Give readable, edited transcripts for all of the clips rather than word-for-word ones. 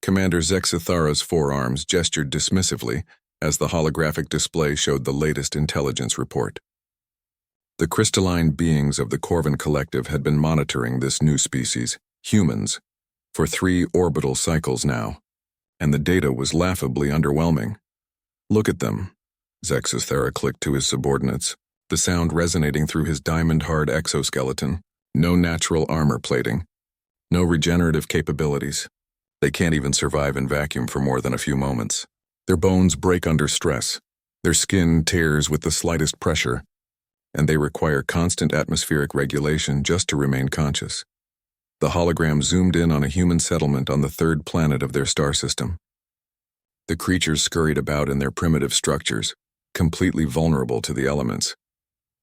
Commander Zexithara's forearms gestured dismissively as the holographic display showed the latest intelligence report. The crystalline beings of the Corvin Collective had been monitoring this new species, humans, for 3 orbital cycles now, and the data was laughably underwhelming. "Look at them," Zexithara clicked to his subordinates, the sound resonating through his diamond-hard exoskeleton. No natural armor plating. No regenerative capabilities. They can't even survive in vacuum for more than a few moments. Their bones break under stress. Their skin tears with the slightest pressure, and they require constant atmospheric regulation just to remain conscious. The hologram zoomed in on a human settlement on the 3rd planet of their star system. The creatures scurried about in their primitive structures, completely vulnerable to the elements.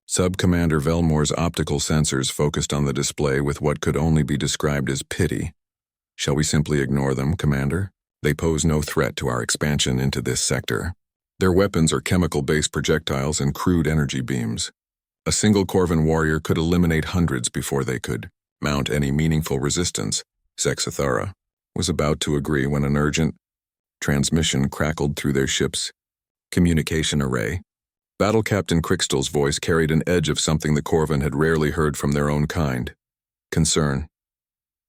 Sub-Commander Velmore's optical sensors focused on the display with what could only be described as pity. "Shall we simply ignore them, Commander? They pose no threat to our expansion into this sector. Their weapons are chemical-based projectiles and crude energy beams. A single Corvin warrior could eliminate hundreds before they could mount any meaningful resistance." Zexithara was about to agree when an urgent transmission crackled through their ship's communication array. Battle Captain Crixtal's voice carried an edge of something the Corvin had rarely heard from their own kind. Concern.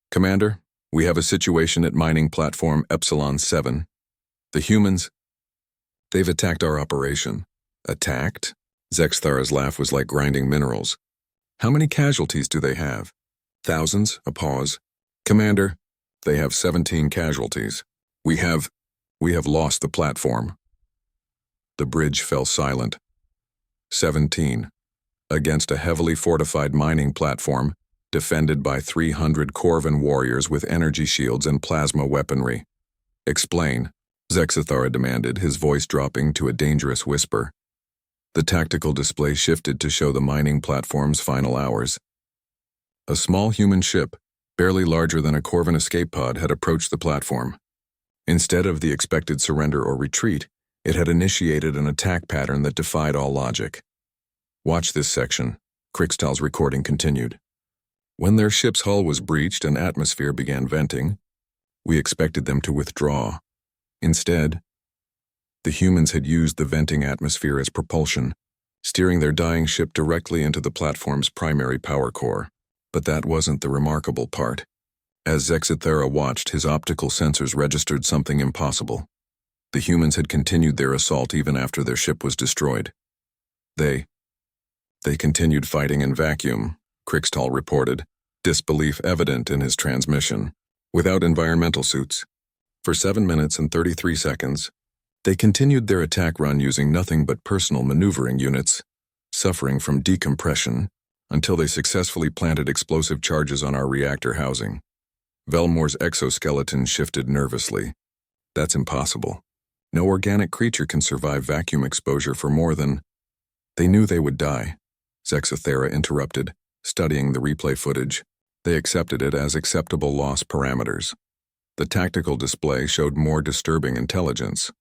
"Commander, we have a situation at mining platform Epsilon 7. The humans, they've attacked our operation." "Attacked?" Zexithara's laugh was like grinding minerals. "How many casualties do they have?" "Thousands." A pause. "Commander, they have 17 casualties. We have lost the platform." The bridge fell silent. 17. Against a heavily fortified mining platform, defended by 300 Corvin warriors with energy shields and plasma weaponry. "Explain," Zexithara demanded, his voice dropping to a dangerous whisper. The tactical display shifted to show the mining platform's final hours. A small human ship, barely larger than a Corvin escape pod, had approached the platform. Instead of the expected surrender or retreat, it had initiated an attack pattern that defied all logic. "Watch this section," Crixtal's recording continued. "When their ship's hull was breached and atmosphere began venting, we expected them to withdraw. Instead, the humans had used the venting atmosphere as propulsion, steering their dying ship directly into the platform's primary power core. But that wasn't the remarkable part. As Zexithara watched, his optical sensors registered something impossible. The humans had continued their assault even after their ship was destroyed. They continued fighting in vacuum," Crixtal reported, disbelief evident in his transmission. "Without environmental suits. For 7 minutes and 33 seconds, they continued their attack run using nothing but personal maneuvering units, suffering from decompression, until they successfully planted explosive charges on our reactor housing." Velmore's exoskeleton shifted nervously. "That's impossible. No organic creature can survive vacuum exposure for more than—" "They knew they would die," Zexithara interrupted, studying the replay footage. They accepted it as acceptable loss parameters. The tactical display showed more disturbing intelligence.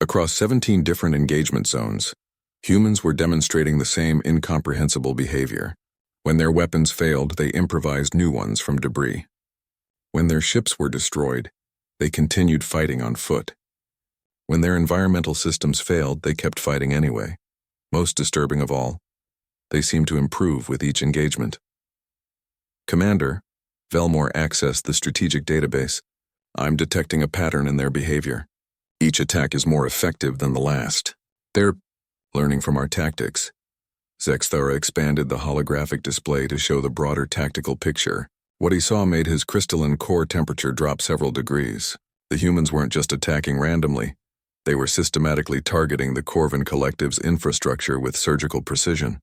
Across 17 different engagement zones, humans were demonstrating the same incomprehensible behavior. When their weapons failed, they improvised new ones from debris. When their ships were destroyed, they continued fighting on foot. When their environmental systems failed, they kept fighting anyway. Most disturbing of all, they seemed to improve with each engagement. "Commander," Velmore accessed the strategic database. "I'm detecting a pattern in their behavior. Each attack is more effective than the last. They're learning from our tactics." Zexithara expanded the holographic display to show the broader tactical picture. What he saw made his crystalline core temperature drop several degrees. The humans weren't just attacking randomly. They were systematically targeting the Corvin Collective's infrastructure with surgical precision.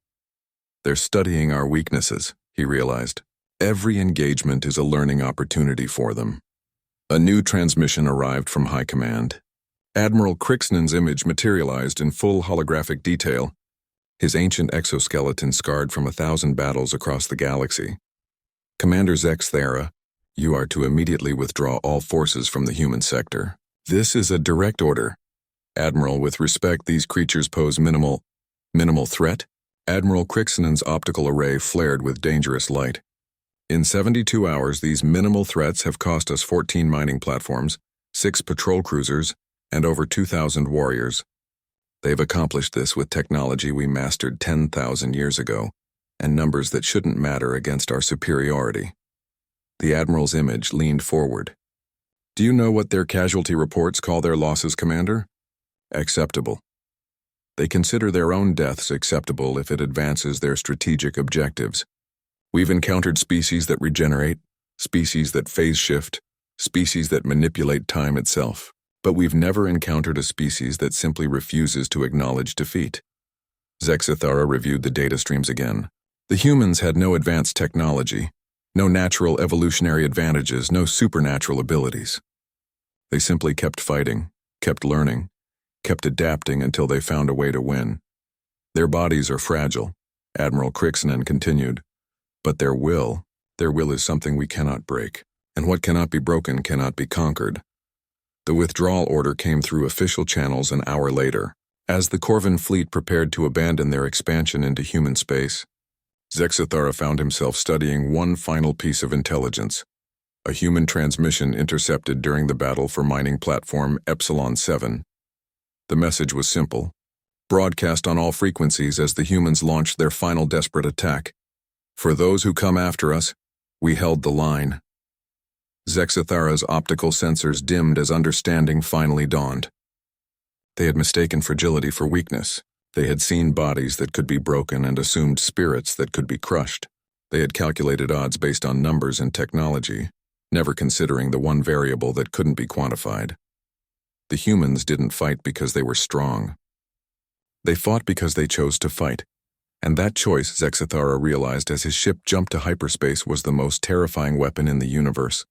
"They're studying our weaknesses," he realized. "Every engagement is a learning opportunity for them." A new transmission arrived from High Command. Admiral Crixnan's image materialized in full holographic detail, his ancient exoskeleton scarred from 1,000 battles across the galaxy. "Commander Zexithara, you are to immediately withdraw all forces from the human sector. This is a direct order. Admiral, with respect, these creatures pose minimal threat?" Admiral Crixnan's optical array flared with dangerous light. "In 72 hours, these minimal threats have cost us 14 mining platforms, 6 patrol cruisers, and over 2,000 warriors. They've accomplished this with technology we mastered 10,000 years ago, and numbers that shouldn't matter against our superiority. The Admiral's image leaned forward. Do you know what their casualty reports call their losses, Commander? Acceptable. They consider their own deaths acceptable if it advances their strategic objectives. We've encountered species that regenerate, species that phase shift, species that manipulate time itself, but we've never encountered a species that simply refuses to acknowledge defeat. Zexithara reviewed the data streams again. The humans had no advanced technology, no natural evolutionary advantages, no supernatural abilities. They simply kept fighting, kept learning, kept adapting until they found a way to win. Their bodies are fragile, Admiral Crixinen continued, but their will is something we cannot break, and what cannot be broken cannot be conquered. The withdrawal order came through official channels an hour later, as the Corvan fleet prepared to abandon their expansion into human space. Zexithara found himself studying one final piece of intelligence, a human transmission intercepted during the battle for mining platform Epsilon 7. The message was simple, broadcast on all frequencies as the humans launched their final desperate attack. For those who come after us, we held the line. Zexithara's optical sensors dimmed as understanding finally dawned. They had mistaken fragility for weakness. They had seen bodies that could be broken and assumed spirits that could be crushed. They had calculated odds based on numbers and technology, never considering the one variable that couldn't be quantified. The humans didn't fight because they were strong. They fought because they chose to fight, and that choice, Zexithara realized as his ship jumped to hyperspace, was the most terrifying weapon in the universe.